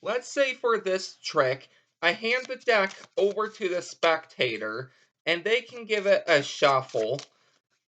Let's say for this trick, I hand the deck over to the spectator, and they can give it a shuffle.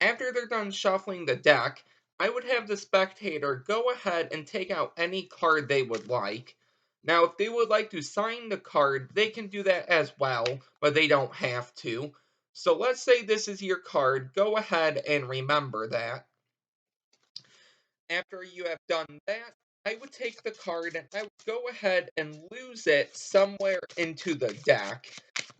After they're done shuffling the deck, I would have the spectator go ahead and take out any card they would like. Now, if they would like to sign the card, they can do that as well, but they don't have to. So let's say this is your card. Go ahead and remember that. After you have done that, I would take the card and I would go ahead and lose it somewhere into the deck.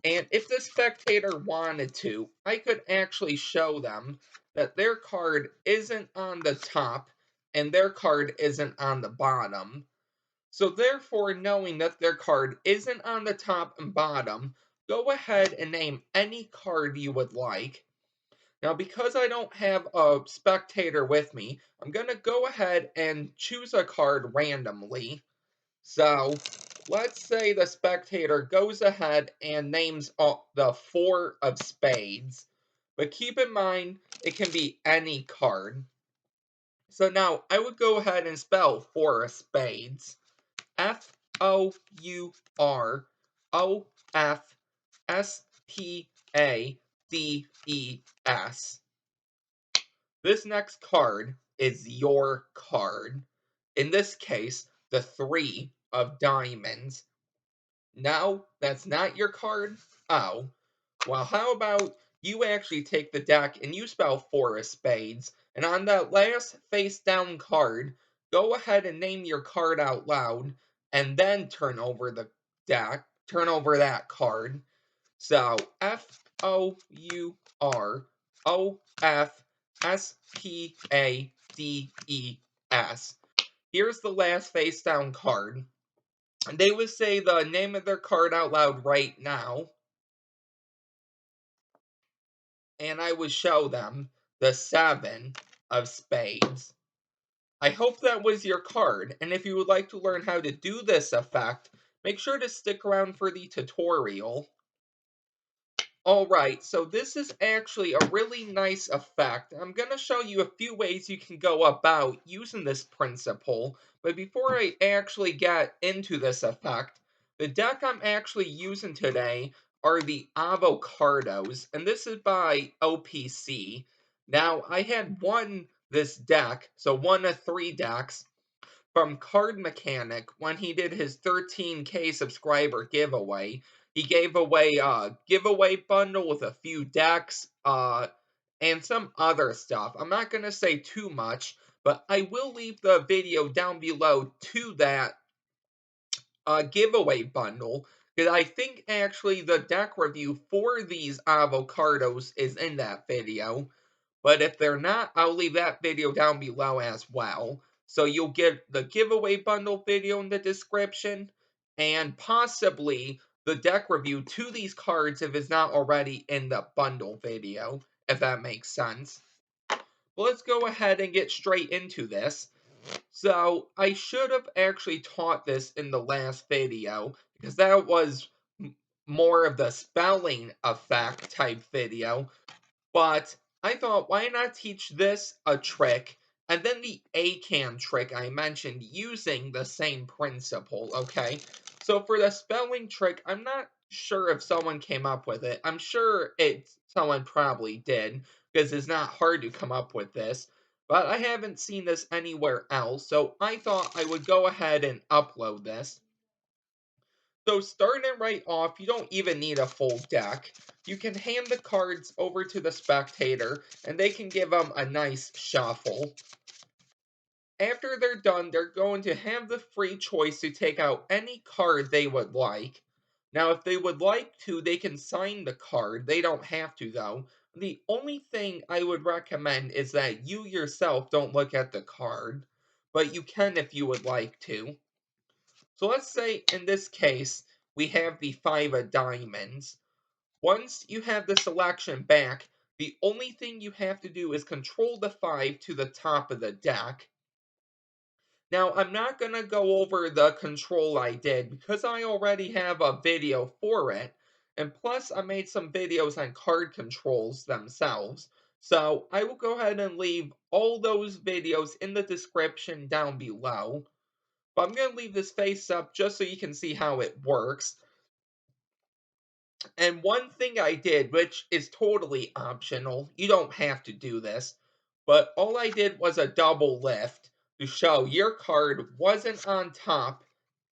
And if the spectator wanted to, I could actually show them that their card isn't on the top and their card isn't on the bottom. So, therefore, knowing that their card isn't on the top and bottom, go ahead and name any card you would like. Now, because I don't have a spectator with me, I'm going to go ahead and choose a card randomly. So, let's say the spectator goes ahead and names the four of spades. But keep in mind, it can be any card. So now I would go ahead and spell four of spades. Fourspades. This next card is your card. In this case, the three of diamonds. No, that's not your card? Oh. Well, how about you actually take the deck and you spell four of spades, and on that last face down card, go ahead and name your card out loud, and then turn over the deck, turn over that card. So Fourspades. Here's the last face down card. They would say the name of their card out loud right now, and I would show them the seven of spades. I hope that was your card, and if you would like to learn how to do this effect, make sure to stick around for the tutorial. Alright, so this is actually a really nice effect. I'm going to show you a few ways you can go about using this principle, but before I actually get into this effect, the deck I'm actually using today are the Avocardos, and this is by OPC. Now, I had won this deck, so one of three decks, from Card Mechanic when he did his 13K subscriber giveaway. He gave away a giveaway bundle with a few decks, and some other stuff. I'm not going to say too much, but I will leave the video down below to that giveaway bundle, because I think actually the deck review for these avocados is in that video. But if they're not, I'll leave that video down below as well. So you'll get the giveaway bundle video in the description, and possibly the deck review to these cards if it's not already in the bundle video, if that makes sense. But let's go ahead and get straight into this. So I should have actually taught this in the last video, because that was more of the spelling effect type video. But I thought, why not teach this a trick, and then the ACAN trick I mentioned using the same principle, okay? So for the spelling trick, I'm not sure if someone came up with it. I'm sure someone probably did, because it's not hard to come up with this. But I haven't seen this anywhere else, so I thought I would go ahead and upload this. So starting right off, you don't even need a full deck. You can hand the cards over to the spectator, and they can give them a nice shuffle. After they're done, they're going to have the free choice to take out any card they would like. Now, if they would like to, they can sign the card. They don't have to, though. The only thing I would recommend is that you yourself don't look at the card, but you can if you would like to. So let's say in this case, we have the five of diamonds. Once you have the selection back, the only thing you have to do is control the five to the top of the deck. Now, I'm not going to go over the control I did because I already have a video for it. And plus, I made some videos on card controls themselves. So I will go ahead and leave all those videos in the description down below. But I'm going to leave this face up just so you can see how it works. And one thing I did, which is totally optional, you don't have to do this, but all I did was a double lift to show your card wasn't on top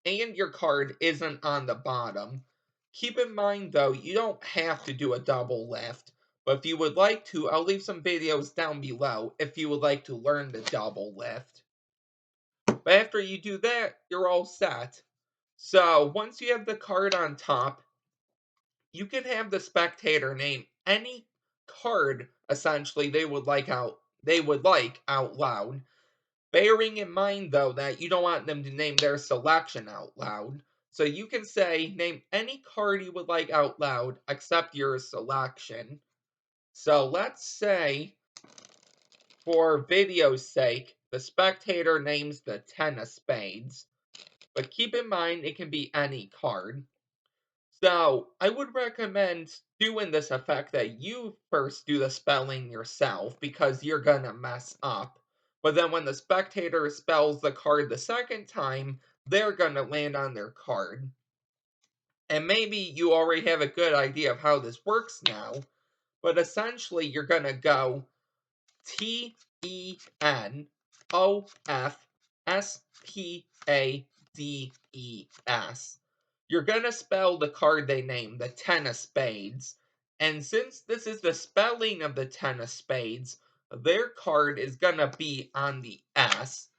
and your card isn't on the bottom. Keep in mind though, you don't have to do a double lift, but if you would like to, I'll leave some videos down below if you would like to learn the double lift. But after you do that, you're all set. So once you have the card on top, you can have the spectator name any card essentially they would like out loud. Bearing in mind though that you don't want them to name their selection out loud. So you can say name any card you would like out loud except your selection. So let's say for video's sake, the spectator names the 10 of spades. But keep in mind it can be any card. So, I would recommend doing this effect that you first do the spelling yourself because you're gonna mess up. But then when the spectator spells the card the second time, they're gonna land on their card. And maybe you already have a good idea of how this works now, but essentially you're gonna go TENOFSPADES. You're going to spell the card they name, the 10 of spades. And since this is the spelling of the 10 of spades, their card is going to be on the S.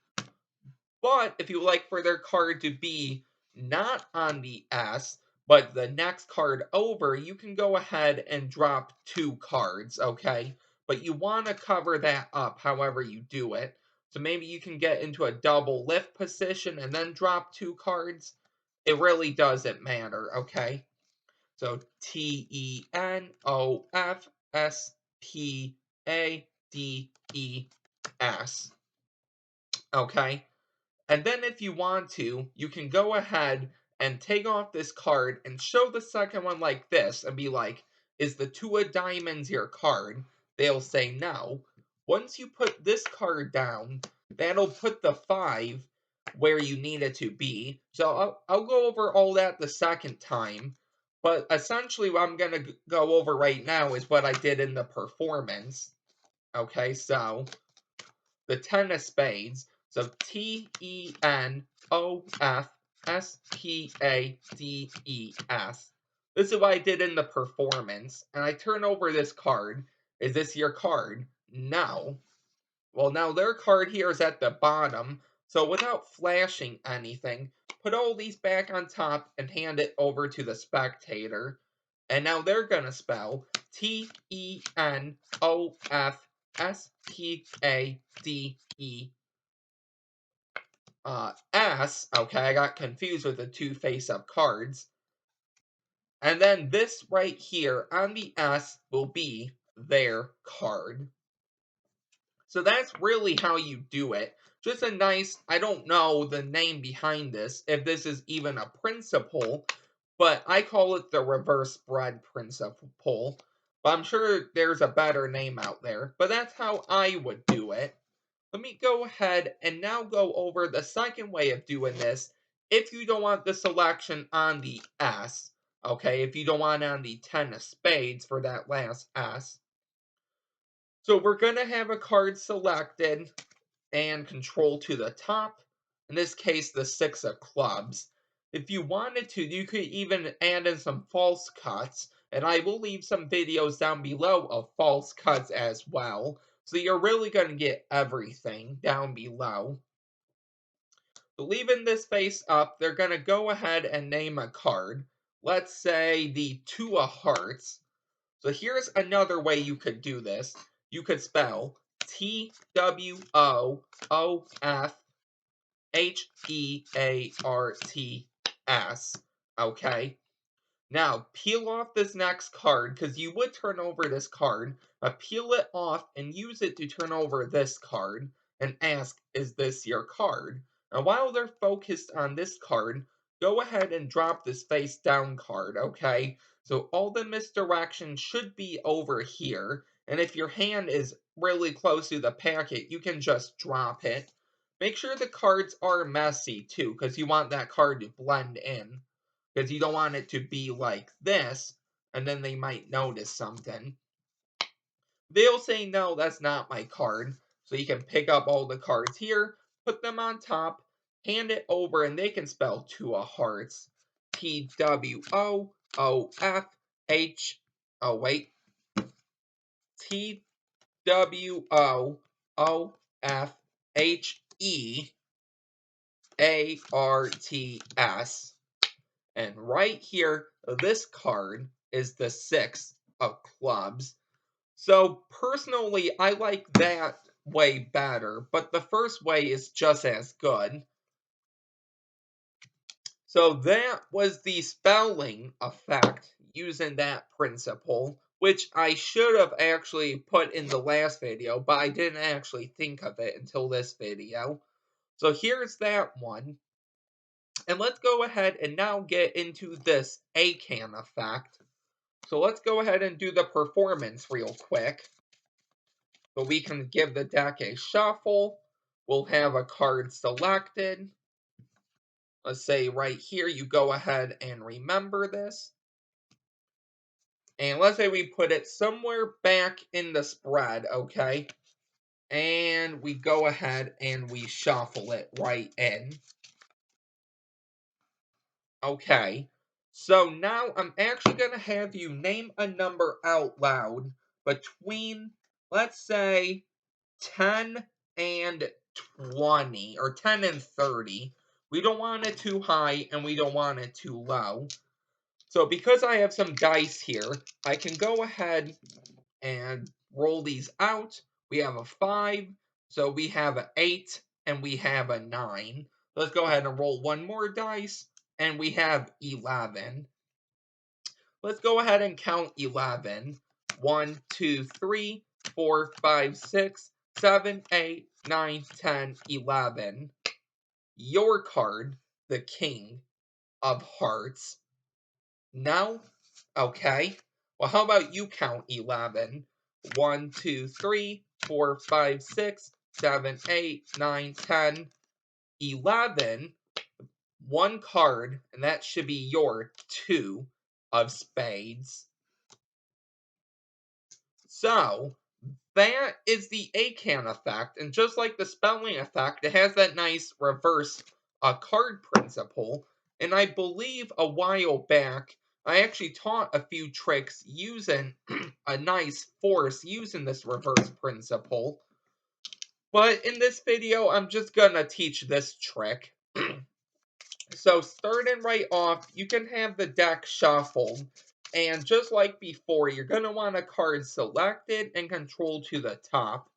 But if you would like for their card to be not on the S, but the next card over, you can go ahead and drop 2 cards, okay? But you want to cover that up however you do it. So maybe you can get into a double lift position and then drop 2 cards. It really doesn't matter, okay? So TENOFSPADES, okay? And then if you want to, you can go ahead and take off this card and show the second one like this and be like, is the 2 of diamonds your card? They'll say no. Once you put this card down, that'll put the 5 where you need it to be. So I'll go over all that the second time. But essentially what I'm going to go over right now is what I did in the performance. Okay, so the 10 of spades. So TENOFSPADES. This is what I did in the performance. And I turn over this card. Is this your card? No. Well, now their card here is at the bottom. So without flashing anything, put all these back on top and hand it over to the spectator. And now they're going to spell TENOFSPADES. Okay, I got confused with the 2 face-up cards. And then this right here on the S will be their card. So that's really how you do it. Just a nice, I don't know the name behind this, if this is even a principle, but I call it the reverse spread principle. But I'm sure there's a better name out there. But that's how I would do it. Let me go ahead and now go over the second way of doing this if you don't want the selection on the S. Okay, if you don't want it on the 10 of spades for that last S. So we're going to have a card selected and control to the top. In this case, the 6 of clubs. If you wanted to, you could even add in some false cuts, and I will leave some videos down below of false cuts as well. So you're really going to get everything down below. So leaving this face up, they're going to go ahead and name a card. Let's say the 2 of hearts. So here's another way you could do this. You could spell TWOOFHEARTS. Okay? Now, peel off this next card, because you would turn over this card, but peel it off and use it to turn over this card, and ask, is this your card? Now, while they're focused on this card, go ahead and drop this face down card, okay? So all the misdirection should be over here, and if your hand is really close to the packet, you can just drop it. Make sure the cards are messy too, because you want that card to blend in. Because you don't want it to be like this, and then they might notice something. They'll say, no, that's not my card. So you can pick up all the cards here, put them on top, hand it over, and they can spell Two of Hearts. T-W-O-O-F-H. Oh, wait. T-W-O-O-F-H-E-A-R-T-S. And right here, this card is the Six of Clubs. So personally, I like that way better, but the first way is just as good. So that was the spelling effect using that principle, which I should have actually put in the last video, but I didn't actually think of it until this video. So here's that one. And let's go ahead and now get into this ACAN effect. So let's go ahead and do the performance real quick. So we can give the deck a shuffle. We'll have a card selected. Let's say right here, you go ahead and remember this. And let's say we put it somewhere back in the spread, okay? And we go ahead and we shuffle it right in. Okay, so now I'm actually going to have you name a number out loud between, let's say, 10 and 20, or 10 and 30. We don't want it too high, and we don't want it too low. So because I have some dice here, I can go ahead and roll these out. We have a 5, so we have an 8, and we have a 9. Let's go ahead and roll one more dice, and we have 11. Let's go ahead and count 11. 1, 2, 3, 4, 5, 6, 7, 8, 9, 10, 11. Your card, the King of Hearts. Now, okay. Well, how about you count 11? 1, 2, 3, 4, 5, 6, 7, 8, 9, 10, 11. One card, and that should be your 2 of spades. So, that is the ACAN effect, and just like the spelling effect, it has that nice reverse card principle, and I believe a while back, I actually taught a few tricks using a nice force using this reverse principle, but in this video, I'm just gonna teach this trick. So starting right off, you can have the deck shuffled. And just like before, you're going to want a card selected and controlled to the top.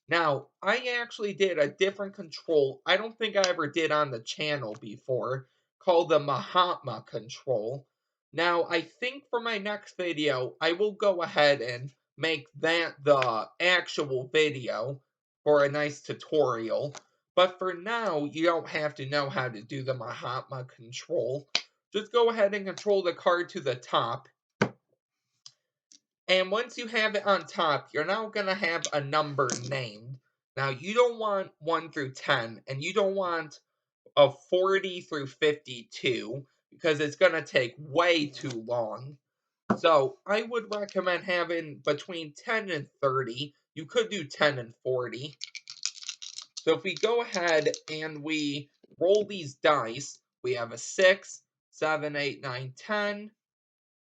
Now, I actually did a different control I don't think I ever did on the channel before, called the Mahatma control. Now, I think for my next video, I will go ahead and make that the actual video for a nice tutorial. But for now, you don't have to know how to do the Mahatma control. Just go ahead and control the card to the top. And once you have it on top, you're now going to have a number named. Now, you don't want 1 through 10, and you don't want a 40 through 52, because it's going to take way too long. So, I would recommend having between 10 and 30. You could do 10 and 40. So, if we go ahead and we roll these dice, we have a 6, 7, 8, 9, 10,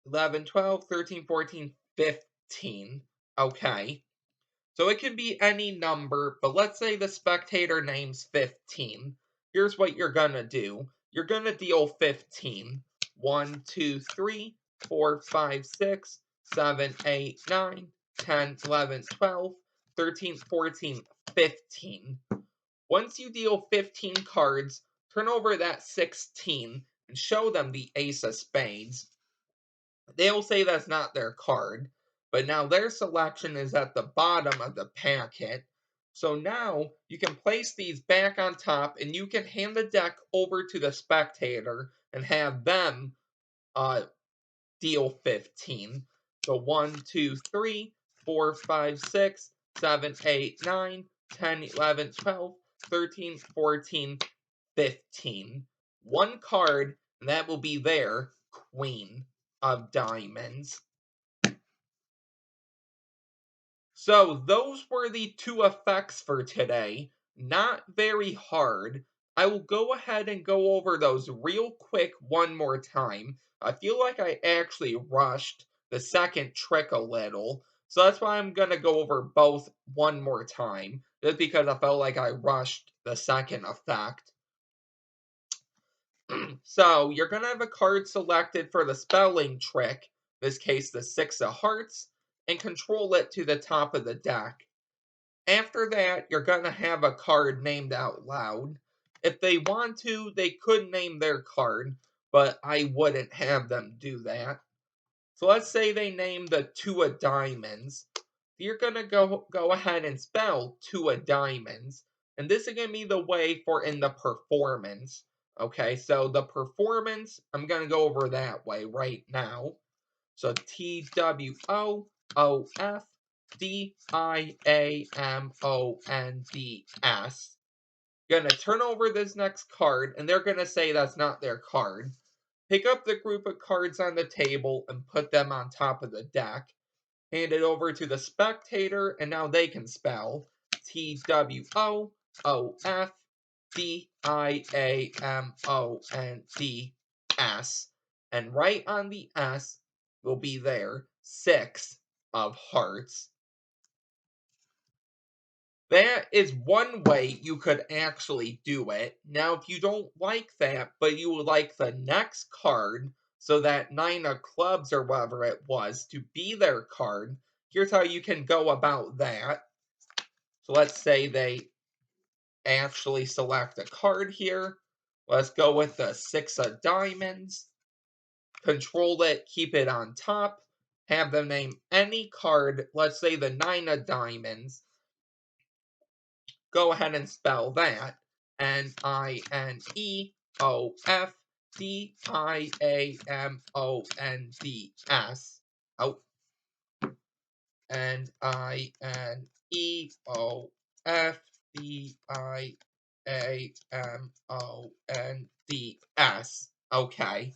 11, 12, 13, 14, 15. Okay. So it can be any number, but let's say the spectator names 15. Here's what you're going to do. You're going to deal 15. 1, 2, 3, 4, 5, 6, 7, 8, 9, 10, 11, 12, 13, 14, 15. Once you deal 15 cards, turn over that 16 and show them the ace of spades. They'll say that's not their card, but now their selection is at the bottom of the packet. So now you can place these back on top, and you can hand the deck over to the spectator and have them deal 15. So 1, 2, 3, 4, 5, 6, 7, 8, 9, 10, 11, 12, 13, 14, 15. One card, and that will be their Queen of Diamonds. So those were the two effects for today. Not very hard. I will go ahead and go over those real quick one more time. I feel like I actually rushed the second trick a little. So that's why I'm going to go over both one more time. Just because I felt like I rushed the second effect. So you're going to have a card selected for the spelling trick. In this case, the Six of Hearts. And control it to the top of the deck. After that, you're going to have a card named out loud. If they want to, they could name their card, but I wouldn't have them do that. So let's say they name the Two of Diamonds. You're going to go ahead and spell Two of Diamonds. And this is going to be the way for in the performance. Okay, so the performance, I'm going to go over that way right now. So TWOFDIAMONDS. Gonna turn over this next card, and they're gonna say that's not their card. Pick up the group of cards on the table and put them on top of the deck. Hand it over to the spectator, and now they can spell TWOFDIAMONDS. And right on the S will be their Six of Hearts. That is one way you could actually do it. Now, if you don't like that, but you would like the next card, so that Nine of Clubs or whatever it was, to be their card, here's how you can go about that. So let's say they actually select a card here. Let's go with the Six of Diamonds. Control it, keep it on top. Have them name any card, let's say the Nine of Diamonds. Go ahead and spell that. NINEOFDIAMONDS. Oh. NINEOFDIAMONDS. Okay.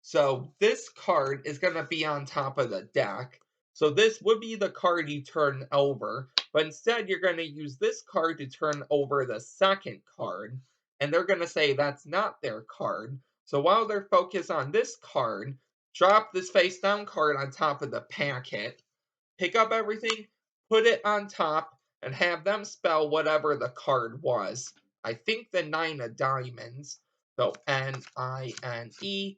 So this card is going to be on top of the deck. So this would be the card you turn over, but instead you're going to use this card to turn over the second card, and they're going to say that's not their card. So while they're focused on this card, drop this face down card on top of the packet, pick up everything, put it on top, and have them spell whatever the card was. I think the Nine of Diamonds. So NINEOFDIAMONDS.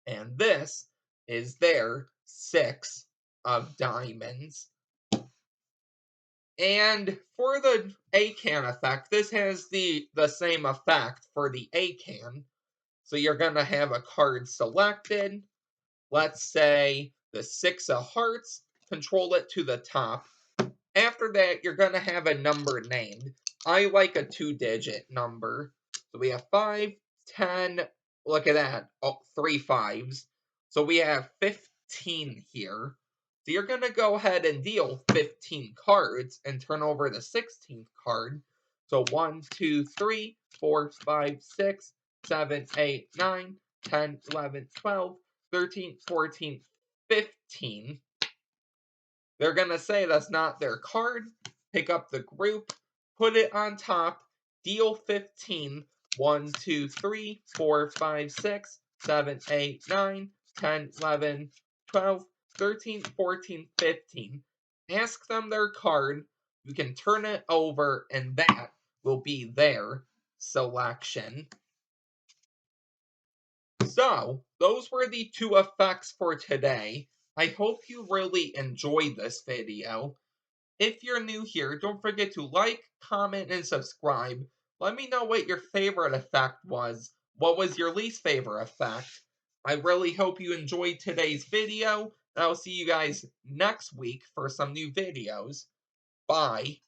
And this is their Six of Diamonds. And for the ACAN effect, this has the same effect for the ACAN. So you're going to have a card selected. Let's say the Six of Hearts. Control it to the top. After that, you're going to have a number named. I like a 2-digit number. So we have 5, 10, look at that, 3 5s. So we have 15 here. So you're going to go ahead and deal 15 cards and turn over the 16th card. So 1, 2, 3, 4, 5, 6, 7, 8, 9, 10, 11, 12, 13, 14, 15. They're going to say that's not their card, pick up the group, put it on top, deal 15, 1, 2, 3, 4, 5, 6, 7, 8, 9, 10, 11, 12, 13, 14, 15. Ask them their card, you can turn it over, and that will be their selection. So, those were the two effects for today. I hope you really enjoyed this video. If you're new here, don't forget to like, comment, and subscribe. Let me know what your favorite effect was. What was your least favorite effect? I really hope you enjoyed today's video, and I'll see you guys next week for some new videos. Bye.